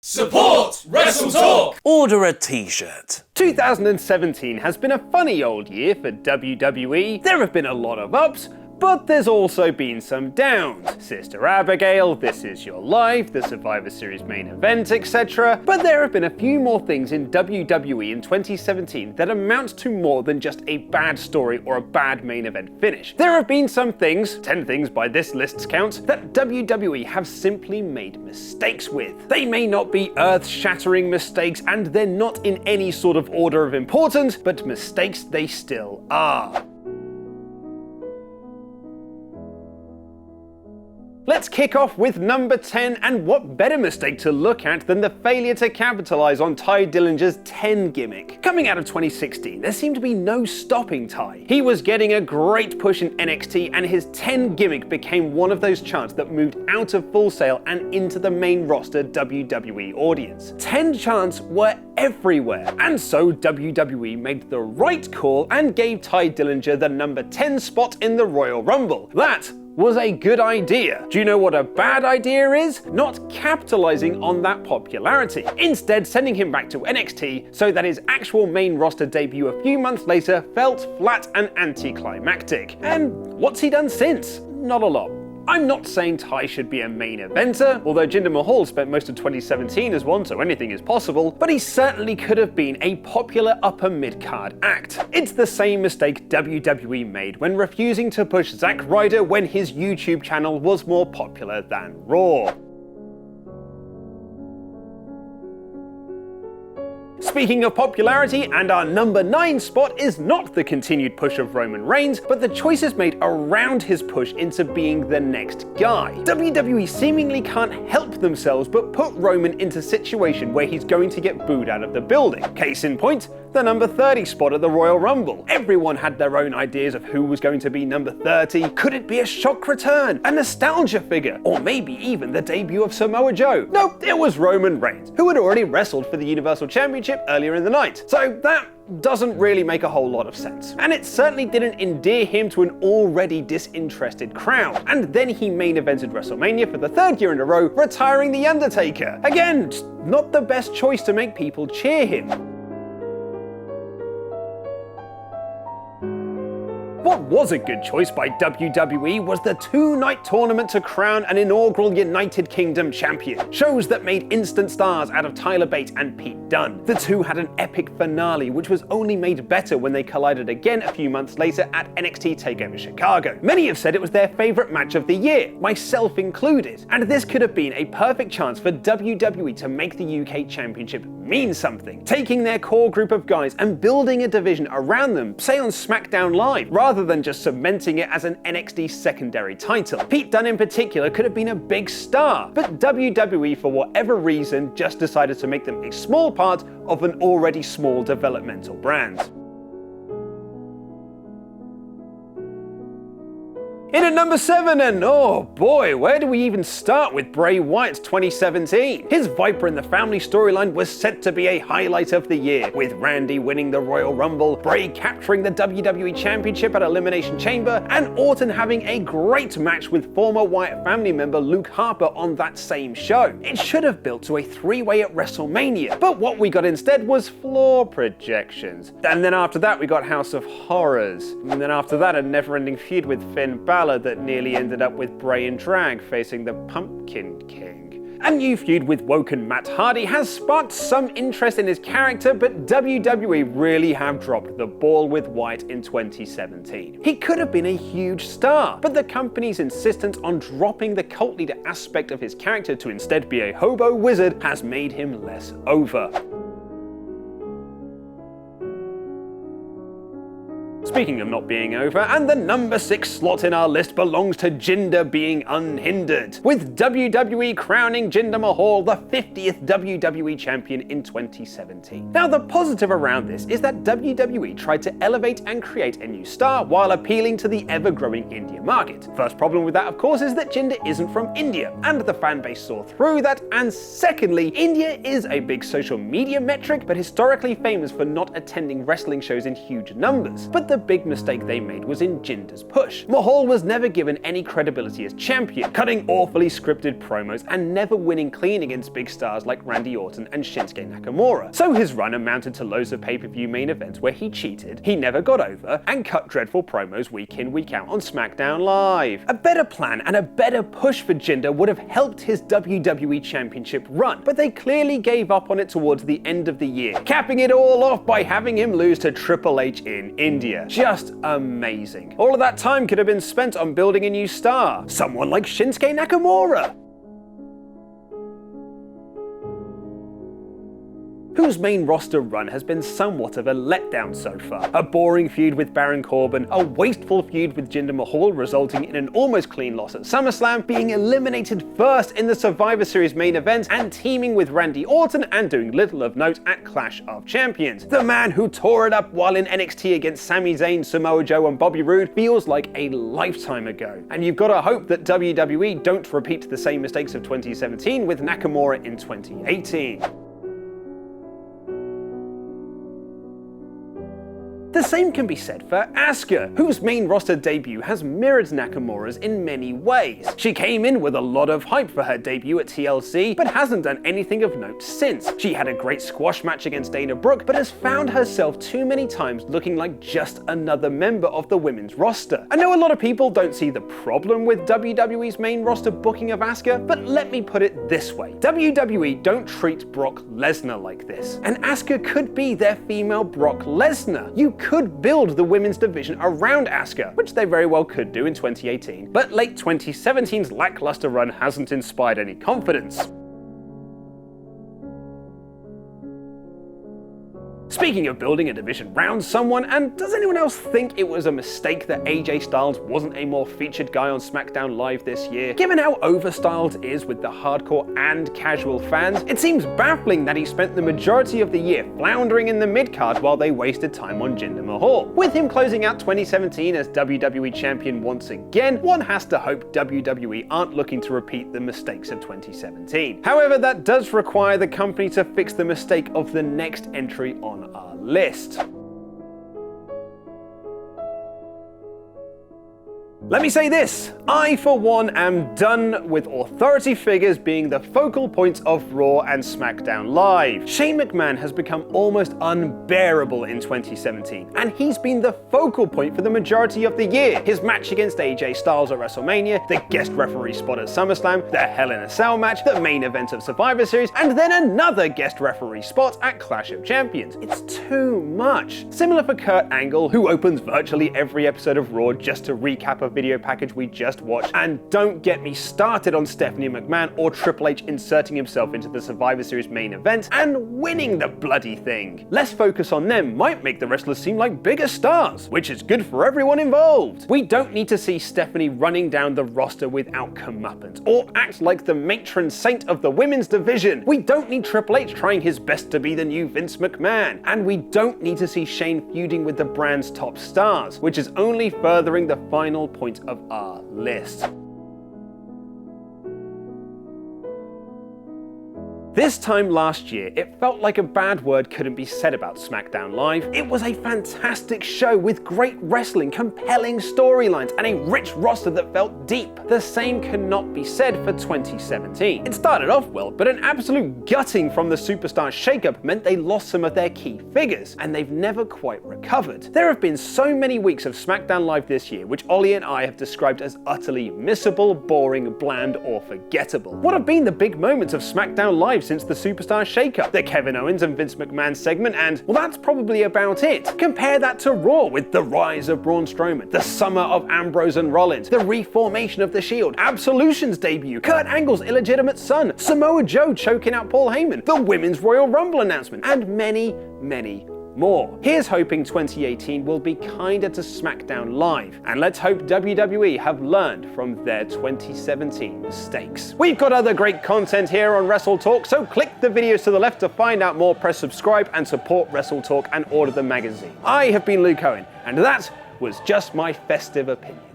Support WrestleTalk! Order a t-shirt. 2017 has been a funny old year for WWE. There have been a lot of ups, but there's also been some downs. Sister Abigail, This Is Your Life, the Survivor Series main event, etc. But there have been a few more things in WWE in 2017 that amount to more than just a bad story or a bad main event finish. There have been some things, 10 things by this list's count, that WWE have simply made mistakes with. They may not be earth-shattering mistakes and they're not in any sort of order of importance, but mistakes they still are. Let's kick off with number 10, and what better mistake to look at than the failure to capitalize on Tye Dillinger's 10 gimmick. Coming out of 2016, there seemed to be no stopping Tye. He was getting a great push in NXT, and his 10 gimmick became one of those chants that moved out of Full Sail and into the main roster WWE audience. 10 chants were everywhere, and so WWE made the right call and gave Tye Dillinger the number 10 spot in the Royal Rumble. That was a good idea. Do you know what a bad idea is? Not capitalizing on that popularity. Instead, sending him back to NXT so that his actual main roster debut a few months later felt flat and anticlimactic. And what's he done since? Not a lot. I'm not saying Tye should be a main eventer, although Jinder Mahal spent most of 2017 as one, so anything is possible, but he certainly could have been a popular upper mid-card act. It's the same mistake WWE made when refusing to push Zack Ryder when his YouTube channel was more popular than Raw. Speaking of popularity, and our number 9 spot is not the continued push of Roman Reigns, but the choices made around his push into being the next guy. WWE seemingly can't help themselves but put Roman into a situation where he's going to get booed out of the building. Case in point, the number 30 spot at the Royal Rumble. Everyone had their own ideas of who was going to be number 30. Could it be a shock return, a nostalgia figure, or maybe even the debut of Samoa Joe? Nope, it was Roman Reigns, who had already wrestled for the Universal Championship earlier in the night. So that doesn't really make a whole lot of sense. And it certainly didn't endear him to an already disinterested crowd. And then he main evented WrestleMania for the 3rd year in a row, retiring The Undertaker. Again, just not the best choice to make people cheer him. What was a good choice by WWE was the 2-night tournament to crown an inaugural United Kingdom champion. Shows that made instant stars out of Tyler Bate and Pete Dunne. The two had an epic finale, which was only made better when they collided again a few months later at NXT TakeOver Chicago. Many have said it was their favorite match of the year, myself included. And this could have been a perfect chance for WWE to make the UK Championship mean something, taking their core group of guys and building a division around them, say on SmackDown Live, rather than just cementing it as an NXT secondary title. Pete Dunne in particular could have been a big star, but WWE for whatever reason just decided to make them a small part of an already small developmental brand. In at number 7, and oh boy, where do we even start with Bray Wyatt's 2017? His Viper in the Family storyline was set to be a highlight of the year, with Randy winning the Royal Rumble, Bray capturing the WWE Championship at Elimination Chamber, and Orton having a great match with former Wyatt family member Luke Harper on that same show. It should have built to a 3-way at WrestleMania, but what we got instead was floor projections. And then after that we got House of Horrors, and then after that a never-ending feud with Finn Balor that nearly ended up with Bray in drag facing the Pumpkin King. A new feud with Woken Matt Hardy has sparked some interest in his character, but WWE really have dropped the ball with Wyatt in 2017. He could have been a huge star, but the company's insistence on dropping the cult leader aspect of his character to instead be a hobo wizard has made him less over. Speaking of not being over, and the number 6 slot in our list belongs to Jinder being unhindered, with WWE crowning Jinder Mahal the 50th WWE champion in 2017. Now the positive around this is that WWE tried to elevate and create a new star while appealing to the ever-growing India market. First problem with that of course is that Jinder isn't from India, and the fanbase saw through that, and secondly, India is a big social media metric but historically famous for not attending wrestling shows in huge numbers. But the big mistake they made was in Jinder's push. Mahal was never given any credibility as champion, cutting awfully scripted promos and never winning clean against big stars like Randy Orton and Shinsuke Nakamura. So his run amounted to loads of pay-per-view main events where he cheated, he never got over, and cut dreadful promos week in, week out on SmackDown Live. A better plan and a better push for Jinder would have helped his WWE Championship run, but they clearly gave up on it towards the end of the year, capping it all off by having him lose to Triple H in India. Just amazing. All of that time could have been spent on building a new star, someone like Shinsuke Nakamura, whose main roster run has been somewhat of a letdown so far. A boring feud with Baron Corbin, a wasteful feud with Jinder Mahal resulting in an almost clean loss at SummerSlam, being eliminated first in the Survivor Series main event, and teaming with Randy Orton and doing little of note at Clash of Champions. The man who tore it up while in NXT against Sami Zayn, Samoa Joe and Bobby Roode feels like a lifetime ago. And you've got to hope that WWE don't repeat the same mistakes of 2017 with Nakamura in 2018. The same can be said for Asuka, whose main roster debut has mirrored Nakamura's in many ways. She came in with a lot of hype for her debut at TLC, but hasn't done anything of note since. She had a great squash match against Dana Brooke, but has found herself too many times looking like just another member of the women's roster. I know a lot of people don't see the problem with WWE's main roster booking of Asuka, but let me put it this way. WWE don't treat Brock Lesnar like this, and Asuka could be their female Brock Lesnar. You could build the women's division around Asuka, which they very well could do in 2018, but late 2017's lackluster run hasn't inspired any confidence. Speaking of building a division round someone, and does anyone else think it was a mistake that AJ Styles wasn't a more featured guy on SmackDown Live this year? Given how over Styles is with the hardcore and casual fans, it seems baffling that he spent the majority of the year floundering in the mid-card while they wasted time on Jinder Mahal. With him closing out 2017 as WWE Champion once again, one has to hope WWE aren't looking to repeat the mistakes of 2017. However, that does require the company to fix the mistake of the next entry on our list. Let me say this, I for one am done with authority figures being the focal points of Raw and SmackDown Live. Shane McMahon has become almost unbearable in 2017, and he's been the focal point for the majority of the year. His match against AJ Styles at WrestleMania, the guest referee spot at SummerSlam, the Hell in a Cell match, the main event of Survivor Series, and then another guest referee spot at Clash of Champions. It's too much. Similar for Kurt Angle, who opens virtually every episode of Raw just to recap a video package we just watched, and don't get me started on Stephanie McMahon or Triple H inserting himself into the Survivor Series main event and winning the bloody thing. Less focus on them might make the wrestlers seem like bigger stars, which is good for everyone involved. We don't need to see Stephanie running down the roster without comeuppance, or act like the matron saint of the women's division. We don't need Triple H trying his best to be the new Vince McMahon, and we don't need to see Shane feuding with the brand's top stars, which is only furthering the final point of our list. This time last year, it felt like a bad word couldn't be said about SmackDown Live. It was a fantastic show with great wrestling, compelling storylines, and a rich roster that felt deep. The same cannot be said for 2017. It started off well, but an absolute gutting from the Superstar shakeup meant they lost some of their key figures, and they've never quite recovered. There have been so many weeks of SmackDown Live this year, which Ollie and I have described as utterly missable, boring, bland, or forgettable. What have been the big moments of SmackDown Live since the Superstar shakeup? The Kevin Owens and Vince McMahon segment, and, well, that's probably about it. Compare that to Raw with the rise of Braun Strowman, the summer of Ambrose and Rollins, the reformation of The Shield, Absolution's debut, Kurt Angle's illegitimate son, Samoa Joe choking out Paul Heyman, the Women's Royal Rumble announcement, and many, many more. Here's hoping 2018 will be kinder to SmackDown Live, and let's hope WWE have learned from their 2017 mistakes. We've got other great content here on WrestleTalk, so click the videos to the left to find out more, press subscribe, and support WrestleTalk and order the magazine. I have been Luke Owen, and that was just my festive opinion.